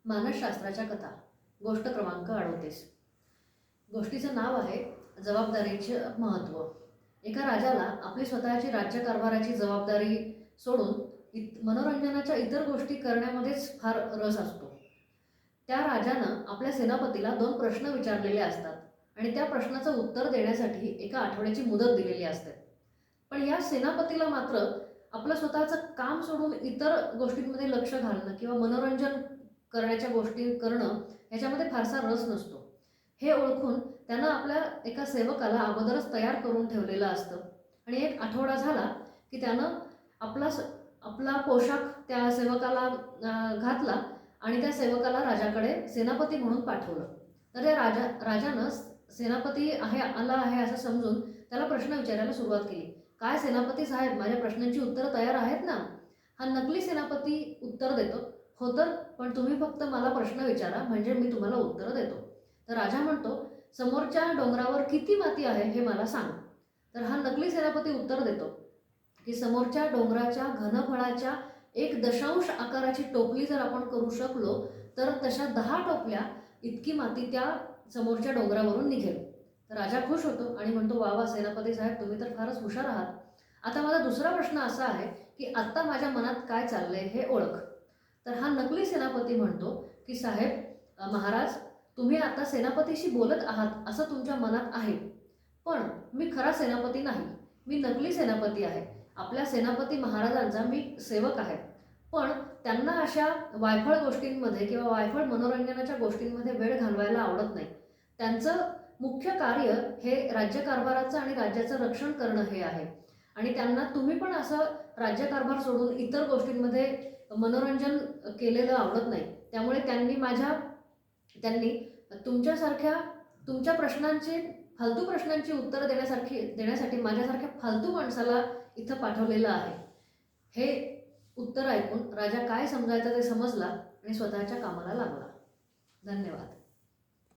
मानसशास्त्राच्या कथा गोष्ट क्रमांक 38. गोष्टीचं नाव आहे जबाबदारीचे महत्त्व. एका राजाला आपली स्वतःची राज्यकारभाराची जबाबदारी सोडून मनोरंजनाच्या इतर गोष्टी करण्यामध्येच फार रस असतो. त्या राजानं आपल्या सेनापतीला 2 प्रश्न विचारलेले असतात आणि त्या प्रश्नाचं उत्तर देण्यासाठी एका आठवड्याची मुदत दिलेली असते. पण या सेनापतीला मात्र आपलं स्वतःचं काम सोडून इतर गोष्टींमध्ये लक्ष घालणं किंवा मनोरंजन करण्याच्या गोष्टी करणं ह्याच्यामध्ये फारसा रस नसतो. हे ओळखून त्यानं आपल्या एका सेवकाला अगोदरच तयार करून ठेवलेलं असतं आणि एक आठवडा झाला की त्यानं आपला पोशाख त्या सेवकाला घातला आणि त्या सेवकाला राजाकडे सेनापती म्हणून पाठवलं. तर त्या राजानं सेनापती आला आहे असं समजून त्याला प्रश्न विचारायला सुरुवात केली. काय सेनापती साहेब, माझ्या प्रश्नांची उत्तरं तयार आहेत ना? हा नकली सेनापती उत्तर देतो, हो तर, पण तुम्ही फक्त मला प्रश्न विचारा म्हणजे मी तुम्हाला उत्तरं देतो. तर राजा म्हणतो, समोरच्या डोंगरावर किती माती आहे हे मला सांग. तर हा नकली सेनापती उत्तर देतो की समोरच्या डोंगराच्या घनफळाच्या 1 आकाराची टोपली जर आपण करू शकलो तर तशा 10 टोपल्या इतकी माती त्या समोरच्या डोंगरावरून निघेल. तर राजा खुश होतो आणि म्हणतो, वा वा सेनापती साहेब, तुम्ही तर फारच हुशार आहात. आता माझा दुसरा प्रश्न असा आहे की आत्ता माझ्या मनात काय चाललंय हे ओळख. तर हा नकली सेनापती म्हणतो की साहेब महाराज, तुम्ही आता सेनापतीशी बोलत आहात असं तुमच्या मनात आहे, पण मी खरा सेनापती नाही, मी नकली सेनापती आहे. आपल्या सेनापती महाराजांचा मी सेवक आहे, पण त्यांना अशा वायफळ गोष्टींमध्ये किंवा वायफळ मनोरंजनाच्या गोष्टींमध्ये वेळ घालवायला आवडत नाही. त्यांचं मुख्य कार्य हे राज्यकारभाराचं आणि राज्याचं रक्षण करणं हे आहे आणि त्यांना तुम्ही पण असं राज्यकारभार सोडून इतर गोष्टींमध्ये मनोरंजन केलेलं आवडत नाही. त्यामुळे त्यांनी तुमच्यासारख्या तुमच्या फालतू प्रश्नांची उत्तरं देण्यासाठी माझ्यासारख्या फालतू माणसाला इथं पाठवलेलं आहे. हे उत्तर ऐकून राजा काय समजायचं ते समजला आणि स्वतःच्या कामाला लागला. धन्यवाद.